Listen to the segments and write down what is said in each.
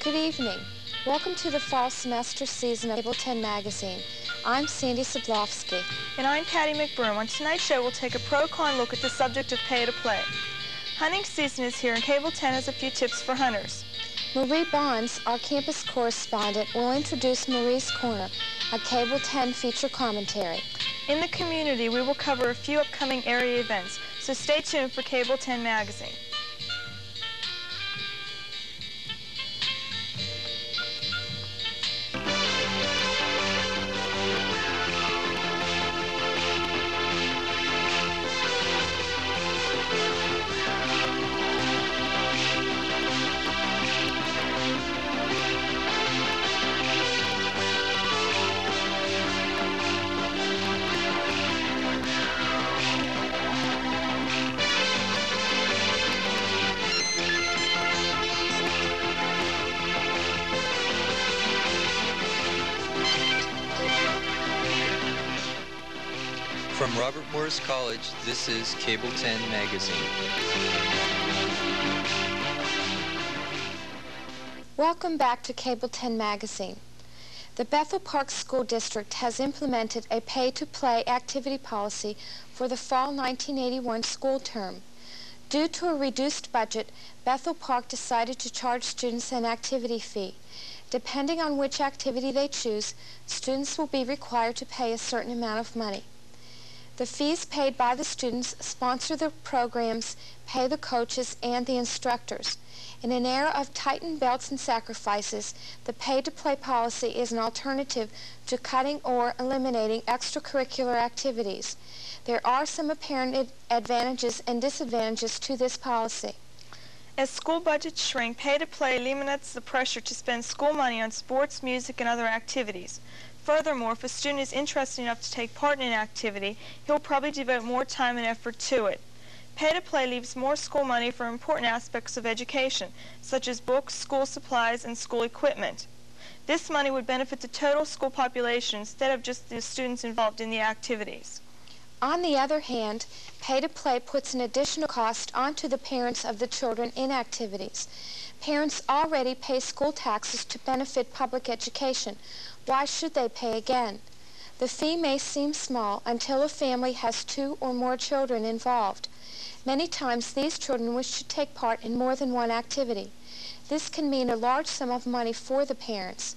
Good evening. Welcome to the fall semester season of Cable 10 magazine. I'm Sandy Soblofsky. And I'm Patty McBroom. On tonight's show, we'll take a pro-con look at the subject of pay-to-play. Hunting season is here, and Cable 10 has a few tips for hunters. Marie Bonds, our campus correspondent, will introduce Marie's Corner, a Cable 10 feature commentary. In the community, we will cover a few upcoming area events, so stay tuned for Cable 10 magazine. From Robert Morris College, this is Cable 10 magazine. Welcome back to Cable 10 magazine. The Bethel Park School District has implemented a pay-to-play activity policy for the fall 1981 school term. Due to a reduced budget, Bethel Park decided to charge students an activity fee. Depending on which activity they choose, students will be required to pay a certain amount of money. The fees paid by the students sponsor the programs, pay the coaches, and the instructors. In an era of tightened belts and sacrifices, the pay-to-play policy is an alternative to cutting or eliminating extracurricular activities. There are some apparent advantages and disadvantages to this policy. As school budgets shrink, pay-to-play eliminates the pressure to spend school money on sports, music, and other activities. Furthermore, if a student is interested enough to take part in an activity, he'll probably devote more time and effort to it. Pay-to-play leaves more school money for important aspects of education, such as books, school supplies, and school equipment. This money would benefit the total school population instead of just the students involved in the activities. On the other hand, pay-to-play puts an additional cost onto the parents of the children in activities. Parents already pay school taxes to benefit public education. Why should they pay again? The fee may seem small until a family has 2 or more children involved. Many times these children wish to take part in more than one activity. This can mean a large sum of money for the parents.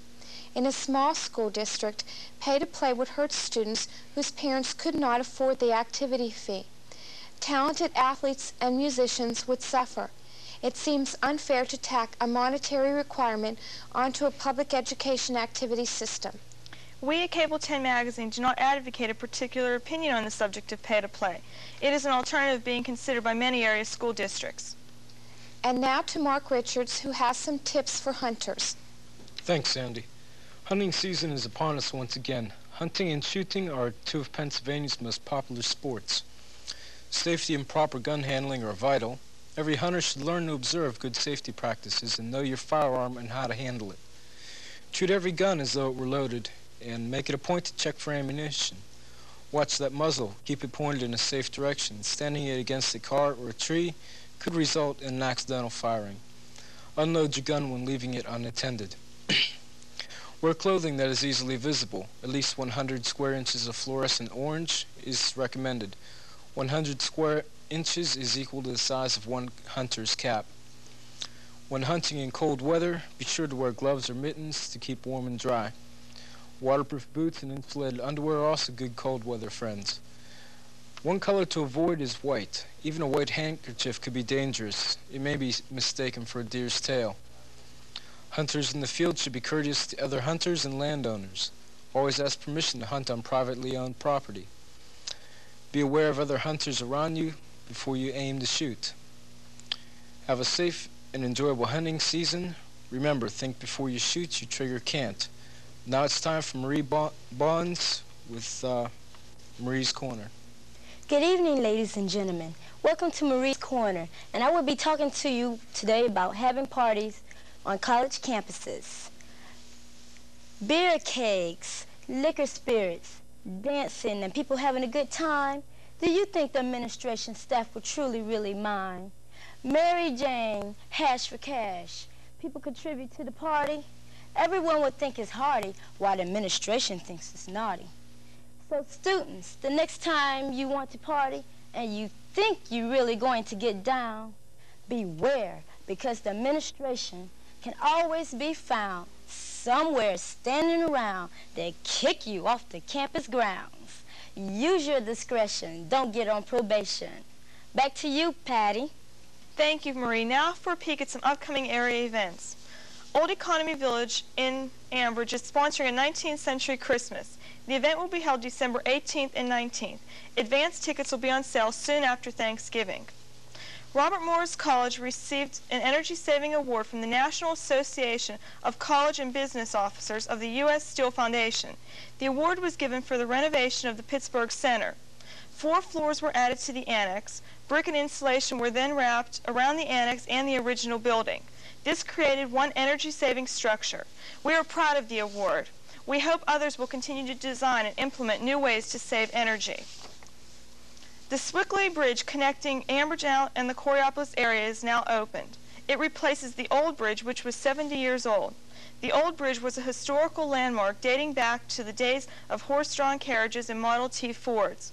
In a small school district, pay-to-play would hurt students whose parents could not afford the activity fee. Talented athletes and musicians would suffer. It seems unfair to tack a monetary requirement onto a public education activity system. We at Cable 10 magazine do not advocate a particular opinion on the subject of pay-to-play. It is an alternative being considered by many area school districts. And now to Mark Richards, who has some tips for hunters. Thanks, Sandy. Hunting season is upon us once again. Hunting and shooting are 2 of Pennsylvania's most popular sports. Safety and proper gun handling are vital. Every hunter should learn to observe good safety practices and know your firearm and how to handle it. Treat every gun as though it were loaded, and make it a point to check for ammunition. Watch that muzzle. Keep it pointed in a safe direction. Standing it against a car or a tree could result in an accidental firing. Unload your gun when leaving it unattended. Wear clothing that is easily visible. At least 100 square inches of fluorescent orange is recommended. 100 square inches is equal to the size of one hunter's cap. When hunting in cold weather, be sure to wear gloves or mittens to keep warm and dry. Waterproof boots and insulated underwear are also good cold weather friends. One color to avoid is white. Even a white handkerchief could be dangerous. It may be mistaken for a deer's tail. Hunters in the field should be courteous to other hunters and landowners. Always ask permission to hunt on privately owned property. Be aware of other hunters around you before you aim to shoot. Have a safe and enjoyable hunting season. Remember, think before you shoot, your trigger can't. Now it's time for Marie Bonds with Marie's Corner. Good evening, ladies and gentlemen. Welcome to Marie's Corner, and I will be talking to you today about having parties on college campuses. Beer kegs, liquor spirits, dancing, and people having a good time. Do you think the administration staff would truly really mind? Mary Jane, hash for cash. people contribute to the party, everyone would think it's hearty, while the administration thinks it's naughty. So students, the next time you want to party and you think you're really going to get down, beware, because the administration can always be found somewhere standing around. They kick you off the campus grounds. Use your discretion. Don't get on probation. Back to you, Patty. Thank you, Marie. Now for a peek at some upcoming area events. Old Economy Village in Ambridge is sponsoring a 19th century Christmas. The event will be held December 18th and 19th. Advance tickets will be on sale soon after Thanksgiving. Robert Morris College received an Energy Saving Award from the National Association of College and Business Officers of the U.S. Steel Foundation. The award was given for the renovation of the Pittsburgh Center. 4 floors were added to the annex. Brick and insulation were then wrapped around the annex and the original building. This created one energy-saving structure. We are proud of the award. We hope others will continue to design and implement new ways to save energy. The Swickley Bridge connecting Ambridge and the Coraopolis area is now opened. It replaces the old bridge, which was 70 years old. The old bridge was a historical landmark dating back to the days of horse-drawn carriages and Model T Fords.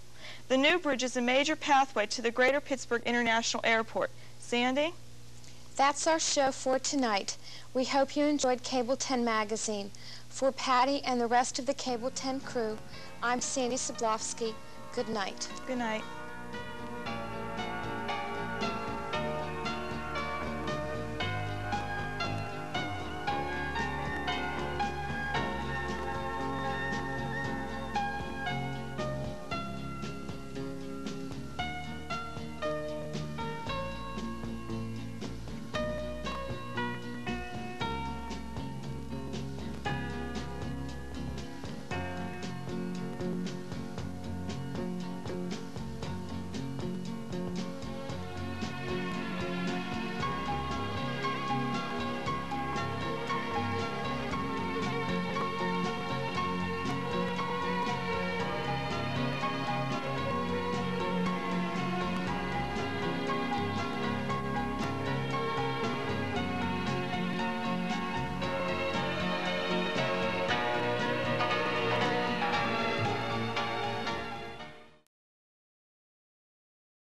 The new bridge is a major pathway to the Greater Pittsburgh International Airport. Sandy? That's our show for tonight. We hope you enjoyed Cable 10 Magazine. For Patty and the rest of the Cable 10 crew, I'm Sandy Sablowski. Good night. Good night.